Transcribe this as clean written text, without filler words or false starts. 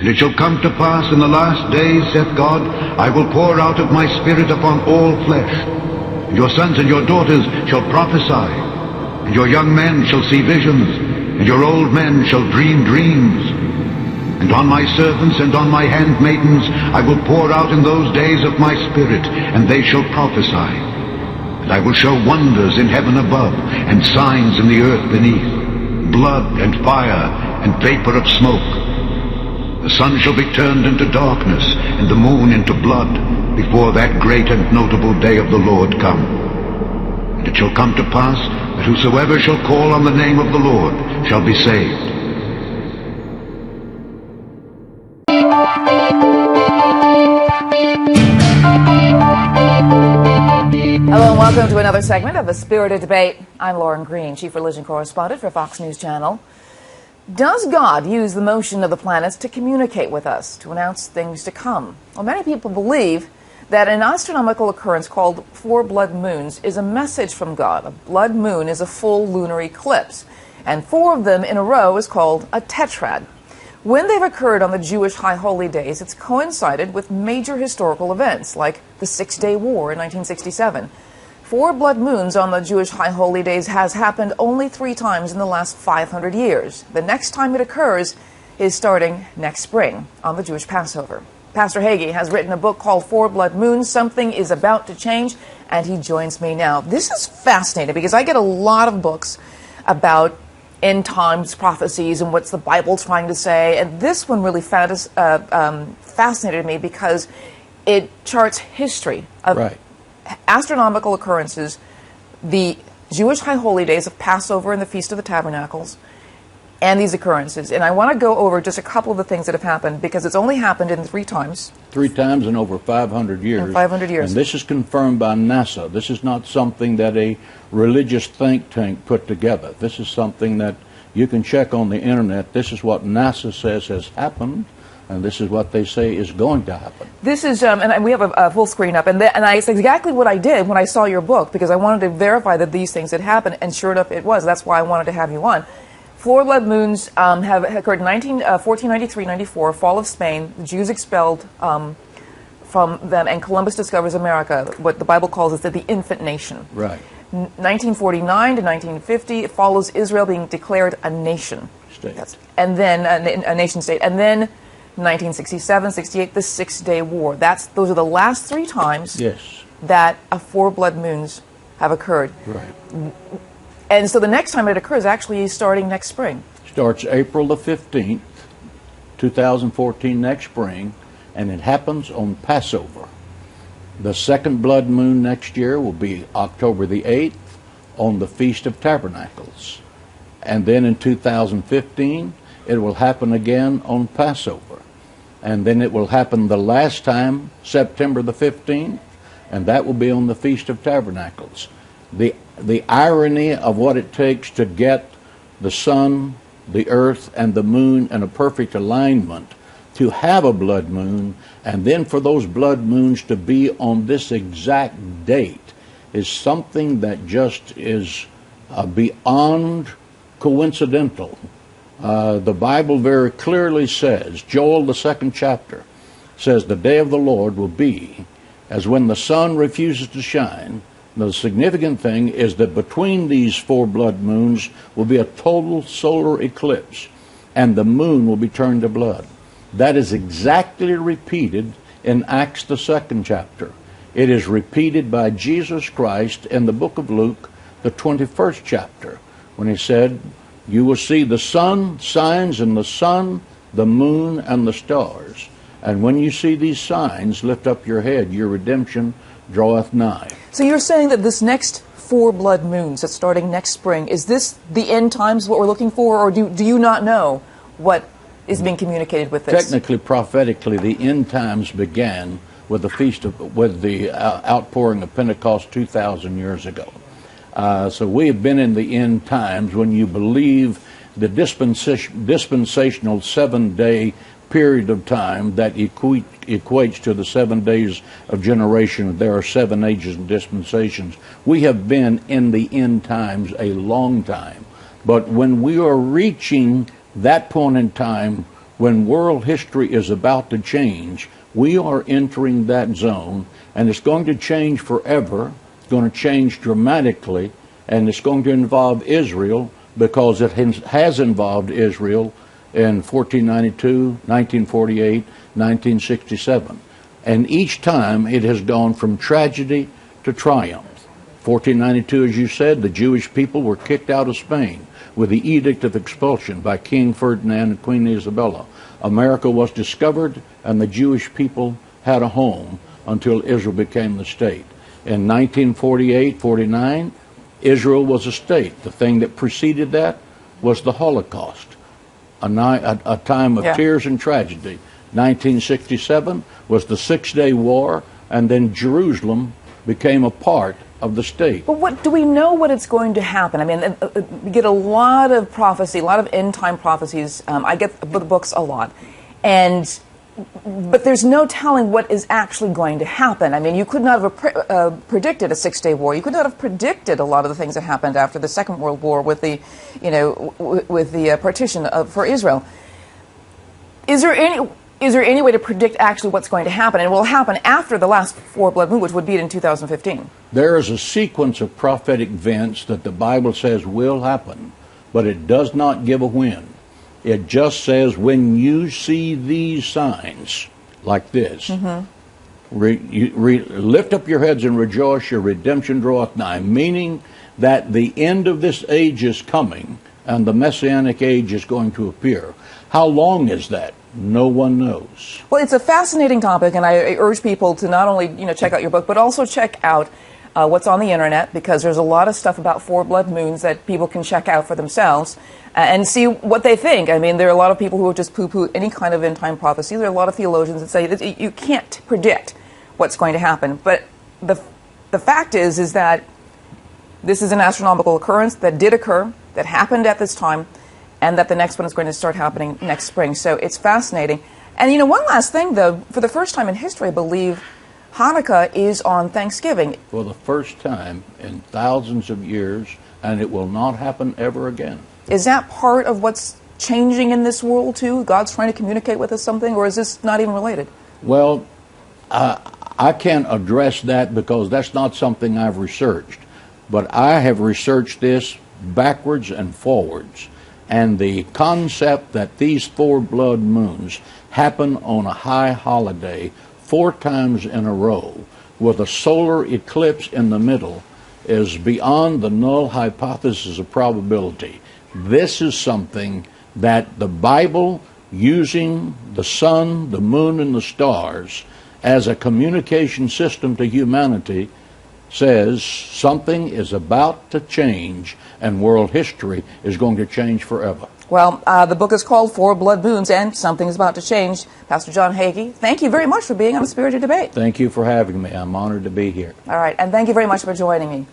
And it shall come to pass in the last days, saith God, I will pour out of my Spirit upon all flesh. And your sons and your daughters shall prophesy, and your young men shall see visions, and your old men shall dream dreams. And on my servants and on my handmaidens I will pour out in those days of my Spirit, and they shall prophesy. And I will show wonders in heaven above, and signs in the earth beneath, blood and fire and vapor of smoke. The sun shall be turned into darkness, and the moon into blood, before that great and notable day of the Lord come. And it shall come to pass that whosoever shall call on the name of the Lord shall be saved. Hello and welcome to another segment of A Spirited Debate. I'm Lauren Green, Chief Religion Correspondent for Fox News Channel. Does God use the motion of the planets to communicate with us, to announce things to come? Well, many people believe that an astronomical occurrence called 4 blood moons is a message from God. A blood moon is a full lunar eclipse, and 4 of them in a row is called a tetrad. When they've occurred on the Jewish high holy days, it's coincided with major historical events, like the Six-Day War in 1967. 4 blood moons on the Jewish high holy days has happened only 3 times in the last 500 years. The next time it occurs is starting next spring on the Jewish Passover. Pastor Hagee has written a book called 4 Blood Moons, Something is About to Change, and he joins me now. This is fascinating because I get a lot of books about end times prophecies and what's the Bible trying to say, and this one really fascinated me because it charts history of astronomical occurrences, the Jewish high holy days of Passover and the Feast of the Tabernacles, and these occurrences. And I want to go over just a couple of the things that have happened because it's only happened in 3 times. 3 times in over 500 years. In 500 years. And this is confirmed by NASA. This is not something that a religious think tank put together. This is something that you can check on the internet. This is what NASA says has happened, and this is what they say is going to happen. This is, and we have a full screen up, and it's exactly what I did when I saw your book, because I wanted to verify that these things had happened, and sure enough it was. That's why I wanted to have you on. 4 blood moons have occurred in 1493-94, fall of Spain. The Jews expelled from them, and Columbus discovers America, what the Bible calls it the infant nation. Right. 1949 to 1950, it follows Israel being declared a nation. State. And then a nation state. And then 1967, 68, the Six-Day War. Those are the last 3 times that 4 blood moons have occurred. Right. And so the next time it occurs actually is starting next spring. Starts April the 15th, 2014, next spring, and it happens on Passover. The second blood moon next year will be October the 8th on the Feast of Tabernacles. And then in 2015, it will happen again on Passover. And then it will happen the last time, September the 15th, and that will be on the Feast of Tabernacles. The irony of what it takes to get the sun, the earth, and the moon in a perfect alignment to have a blood moon, and then for those blood moons to be on this exact date is something that just is beyond coincidental. The Bible very clearly says, Joel the 2nd chapter says, the day of the Lord will be as when the sun refuses to shine. The significant thing is that between these 4 blood moons will be a total solar eclipse, and the moon will be turned to blood. That is exactly repeated in Acts the 2nd chapter. It is repeated by Jesus Christ in the book of Luke, the 21st chapter, when he said, you will see the sun, signs in the sun, the moon, and the stars. And when you see these signs, lift up your head, your redemption draweth nigh. So you're saying that this next 4 blood moons that's starting next spring, is this the end times, what we're looking for, or do you not know what is being communicated with this? Technically, prophetically, the end times began with the outpouring of Pentecost 2,000 years ago. So we have been in the end times when you believe the dispensational 7-day period of time that equates to the 7 days of generation. There are 7 ages and dispensations. We have been in the end times a long time. But when we are reaching that point in time when world history is about to change, we are entering that zone, and it's going to change forever. It's going to change dramatically, and it's going to involve Israel, because it has involved Israel in 1492, 1948, 1967. And each time it has gone from tragedy to triumph. 1492, as you said, the Jewish people were kicked out of Spain with the Edict of Expulsion by King Ferdinand and Queen Isabella. America was discovered, and the Jewish people had a home until Israel became the state. In 1948-49, Israel was a state. The thing that preceded that was the Holocaust, a time of tears and tragedy. 1967 was the Six-Day War, and then Jerusalem became a part of the state. But what do we know what it's going to happen? I mean, we get a lot of prophecy, a lot of end-time prophecies. I get the books a lot, but there's no telling what is actually going to happen. I mean, you could not have predicted a Six-Day War. You could not have predicted a lot of the things that happened after the Second World War with the, with the partition for Israel. Is there any way to predict actually what's going to happen? And it will happen after the last four blood moon, which would be in 2015. There is a sequence of prophetic events that the Bible says will happen, but it does not give a when. It just says, when you see these signs like this, lift up your heads and rejoice, your redemption draweth nigh, meaning that the end of this age is coming and the Messianic age is going to appear. How long is that? No one knows. Well, it's a fascinating topic, and I urge people to not only check out your book, but also check out what's on the internet, because there's a lot of stuff about four blood moons that people can check out for themselves and see what they think. I mean, there are a lot of people who will just poo-poo any kind of end-time prophecy. There are a lot of theologians that say that you can't predict what's going to happen. But the fact is that this is an astronomical occurrence that did occur, that happened at this time, and that the next one is going to start happening next spring. So it's fascinating. And one last thing, though, for the first time in history, I believe Hanukkah is on Thanksgiving. For the first time in thousands of years, and it will not happen ever again. Is that part of what's changing in this world, too? God's trying to communicate with us something, or is this not even related? Well, I can't address that because that's not something I've researched. But I have researched this backwards and forwards. And the concept that these four blood moons happen on a high holiday 4 times in a row with a solar eclipse in the middle is beyond the null hypothesis of probability. This is something that the Bible, using the sun, the moon, and the stars as a communication system to humanity, says something is about to change, and world history is going to change forever. Well, the book is called Four Blood Moons, and something is about to change. Pastor John Hagee, thank you very much for being on Spirited Debate. Thank you for having me. I'm honored to be here. All right, and thank you very much for joining me.